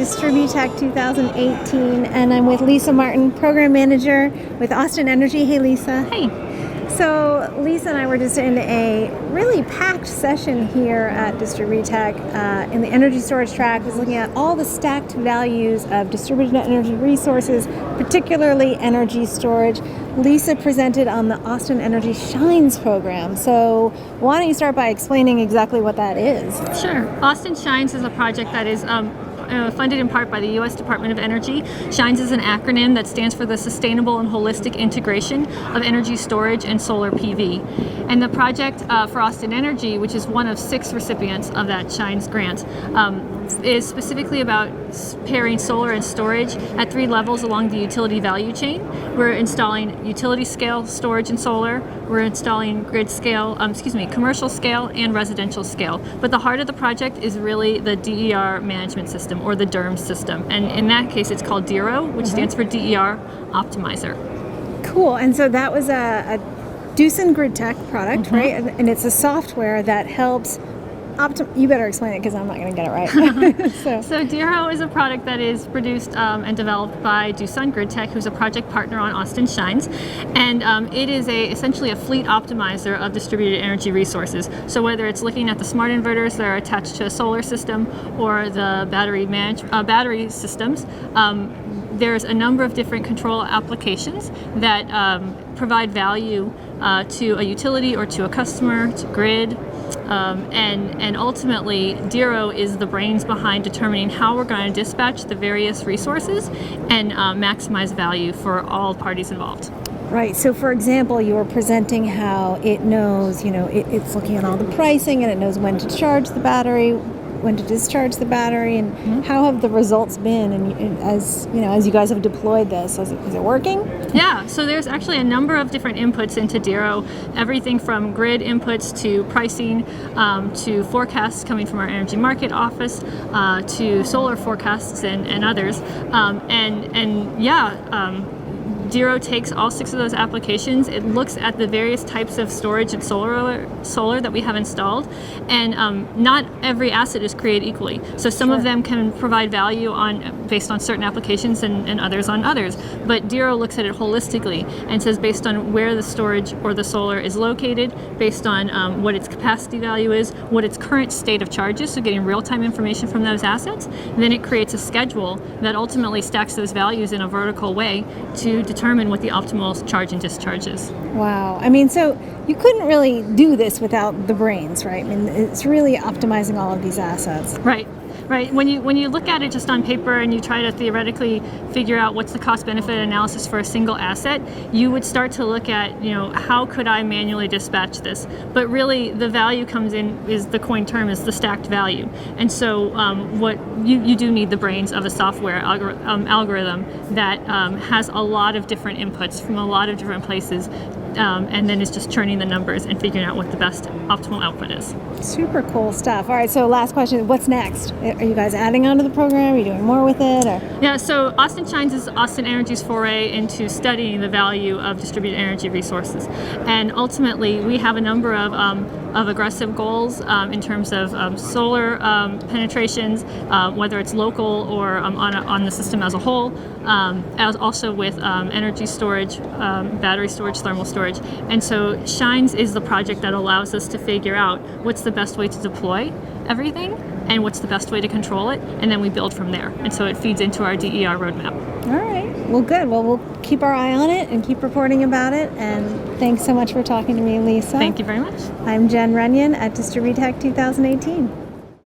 DistribuTech 2018, and I'm with Lisa Martin, Program Manager with Austin Energy. Hey, Lisa. Hey. So Lisa and I were just in a really packed session here at DistribuTech in the energy storage track. Was looking at all the stacked values of distributed energy resources, particularly energy storage. Lisa presented on the Austin Energy Shines program. So why don't you start by explaining exactly what that is? Sure. Austin Shines is a project that is funded in part by the U.S. Department of Energy. SHINES is an acronym that stands for the Sustainable and Holistic Integration of Energy Storage and Solar PV. And the project for Austin Energy, which is one of 6 recipients of that SHINES grant, is specifically about pairing solar and storage at 3 levels along the utility value chain. We're installing utility scale storage and solar. We're installing grid scale, commercial scale and residential scale. But the heart of the project is really the DER management system, or the DERM system. And in that case, it's called Dero, which stands for DER Optimizer. Cool. And so that was a Doosan Grid Tech product, right? And it's a software that helps you better explain it because I'm not going to get it right. So Dero is a product that is produced and developed by Doosan Grid Tech, who's a project partner on Austin Shines, and it is essentially a fleet optimizer of distributed energy resources. So whether it's looking at the smart inverters that are attached to a solar system or the battery systems, there's a number of different control applications that provide value to a utility or to a customer, to grid. And ultimately, Dero is the brains behind determining how we're going to dispatch the various resources and maximize value for all parties involved. Right. So, for example, you were presenting how it knows, it's looking at all the pricing and it knows when to charge the battery, when to discharge the battery, and how have the results been? And as you guys have deployed this, is it working? Yeah, so there's actually a number of different inputs into Dero, everything from grid inputs to pricing, to forecasts coming from our energy market office, to solar forecasts and others. Dero takes all 6 of those applications. It looks at the various types of storage and solar that we have installed, and not every asset is created equally. So some of them can provide value based on certain applications and others on others. But Dero looks at it holistically and says based on where the storage or the solar is located, based on what its capacity value is, what its current state of charge is, so getting real-time information from those assets, then it creates a schedule that ultimately stacks those values in a vertical way to determine what the optimal charge and discharge is. Wow. I mean, so you couldn't really do this without the brains, right? I mean, it's really optimizing all of these assets. Right. When you look at it just on paper and you try to theoretically figure out what's the cost-benefit analysis for a single asset, you would start to look at, how could I manually dispatch this? But really, the value comes in, is the coin term, is the stacked value. And so what you do need the brains of a software algorithm that has a lot of different inputs from a lot of different places, and then is just churning the numbers and figuring out what the best optimal output is. Super cool stuff. All right, so last question, what's next? Are you guys adding on to the program? Are you doing more with it? Or? Yeah, so Austin Shines is Austin Energy's foray into studying the value of distributed energy resources. And ultimately, we have a number of aggressive goals in terms of solar penetrations, whether it's local or on the system as a whole, as also with energy storage, battery storage, thermal storage. And so Shines is the project that allows us to figure out what's the best way to deploy everything and what's the best way to control it, and then we build from there. And so it feeds into our DER roadmap. All right. Well, good. Well, we'll keep our eye on it and keep reporting about it. And thanks so much for talking to me, Lisa. Thank you very much. I'm Jen Runyon at DistribuTech 2018.